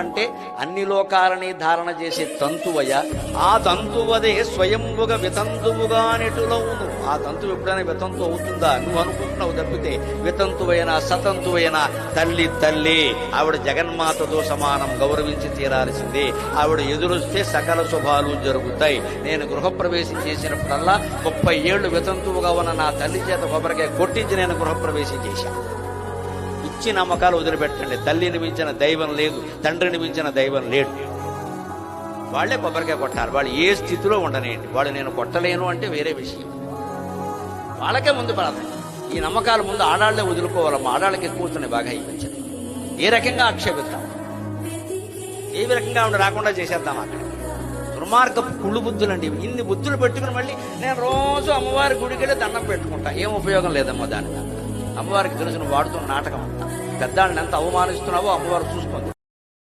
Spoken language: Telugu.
అంటే అన్ని లోకాలని ధారణ చేసే తంతువయ. ఆ తంతువదే స్వయంభుగా వితంతువుగా నెటులవును. ఆ తంతువు ఎప్పుడైనా వితంతు అవుతుందా? నువ్వు అనుకుంటున్నావు తప్పితే. వితంతువైనా సతంతువైనా తల్లి తల్లి. ఆవిడ జగన్మాతతో సమానం, గౌరవించి తీరాల్సిందే. ఆవిడ ఎదురొస్తే సకల శుభాలు జరుగుతాయి. నేను గృహప్రవేశం చేసినప్పుడల్లా 30 ఏళ్లు వితంతువుగా ఉన్న నా తల్లి చేత కొబ్బరికాయ కొట్టించి నేను గృహప్రవేశం చేశాను. ఇచ్చి నమ్మకాలు వదిలిపెట్టండి. తల్లిని మించిన దైవం లేదు, తండ్రిని మించిన దైవం లేడు. వాళ్లే కొబ్బరికాయ కొట్టారు. వాళ్ళు ఏ స్థితిలో ఉండనేయండి. వాళ్ళు నేను కొట్టలేను అంటే వేరే విషయం. వాళ్ళకే ముందు ప్రార్థన. ఈ నమ్మకాలు ముందు ఆడాళ్లే వదులుకోవాలమ్మా. ఆడాళ్ళకి ఎక్కువ వస్తున్నాయి బాగా ఇప్పించండి. ఏ రకంగా ఆక్షేపిద్దాం, ఏ రకంగా ఉండి రాకుండా చేసేద్దాం. అక్కడ దుర్మార్గపు కుళ్ళు బుద్ధులండి. ఇన్ని బుద్ధులు పెట్టుకుని మళ్ళీ నేను రోజు అమ్మవారి గుడికెళ్ళి దండం పెట్టుకుంటా. ఏం ఉపయోగం లేదమ్మా దాని. అమ్మవారికి తెలుసు నువ్వు వాడుతున్న నాటకం అంతా. పెద్దాళ్ళని ఎంత అవమానిస్తున్నావో అమ్మవారు చూసుకుంది.